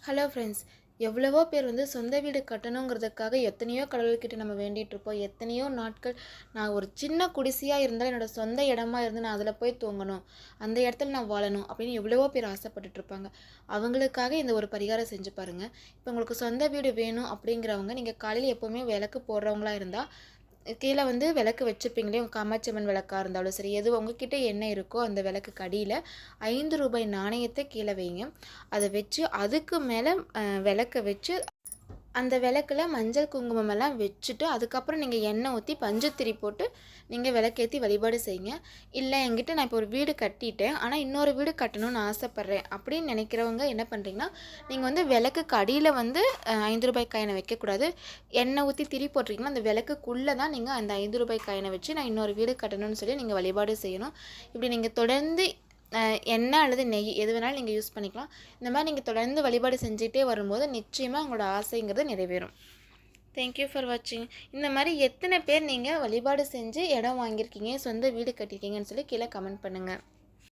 Hello friends. எவ்வளவோ பேர் சொந்த வீடு கட்டணுங்கிறதுக்காக எத்தனையோ கடவுள்கிட்ட நம்ம வேண்டிகிட்ருப்போம். எத்தனையோ நாட்கள் நான் ஒரு சின்ன குடிசையாக இருந்தாலும் என்னோடய சொந்த இடமா இருந்து நான் அதில் போய் தூங்கணும், அந்த இடத்துல நான் வாழணும் அப்படின்னு எவ்வளவோ பேர் ஆசைப்பட்டுட்ருப்பாங்க. அவங்களுக்காக இந்த ஒரு பரிகாரம் செஞ்சு பாருங்கள். இப்போ உங்களுக்கு சொந்த வீடு வேணும் அப்படிங்கிறவங்க நீங்கள் காலையில் எப்போவுமே விளக்கு போடுறவங்களா இருந்தால் கீழே விளக்கு வச்சுருப்பீங்களே, உங்கள் காமாட்சி அம்மன் விளக்காக இருந்தாலும் சரி, எது உங்ககிட்ட என்ன இருக்கோ அந்த விளக்குக்கு அடியில் ரூ. 5 நாணயத்தை கீழே வைங்க. அதை வச்சு அதுக்கு மேலே விளக்க வச்சு அந்த விளக்குல மஞ்சள் குங்குமம் எல்லாம் வச்சுட்டு அதுக்கப்புறம் நீங்கள் எண்ணெய் ஊற்றி பஞ்சத்திரி போட்டு நீங்கள் விளக்கேற்றி வழிபாடு செய்யுங்க. இல்லை என்கிட்ட நான் இப்போ ஒரு வீடு கட்டிட்டேன், ஆனால் இன்னொரு வீடு கட்டணும்னு ஆசைப்பட்றேன் அப்படின்னு நினைக்கிறவங்க என்ன பண்ணுறீங்கன்னா, நீங்கள் விளக்குக்கு அடியில் ரூ. 5 காயினை வைக்கக்கூடாது. எண்ணெய் ஊற்றி திரி போட்டிருக்கீங்கன்னா அந்த விளக்குக்குள்ளே தான் நீங்கள் அந்த ரூ. 5 காயினை வச்சு நான் இன்னொரு வீடு கட்டணும்னு சொல்லி நீங்கள் வழிபாடு செய்யணும். இப்படி நீங்கள் தொடர்ந்து எண்ணெய் அல்லது நெய் எது வேணாலும் நீங்கள் யூஸ் பண்ணிக்கலாம். இந்த மாதிரி நீங்கள் தொடர்ந்து வழிபாடு செஞ்சுட்டே வரும்போது நிச்சயமாக உங்களோட ஆசைங்கிறது நிறைவேறும். தேங்க்யூ ஃபார் வாட்சிங். இந்த மாதிரி எத்தனை பேர் நீங்கள் வழிபாடு செஞ்சு இடம் வாங்கியிருக்கீங்க, சொந்த வீடு கட்டியிருக்கீங்கன்னு சொல்லி கீழே கமெண்ட் பண்ணுங்கள்.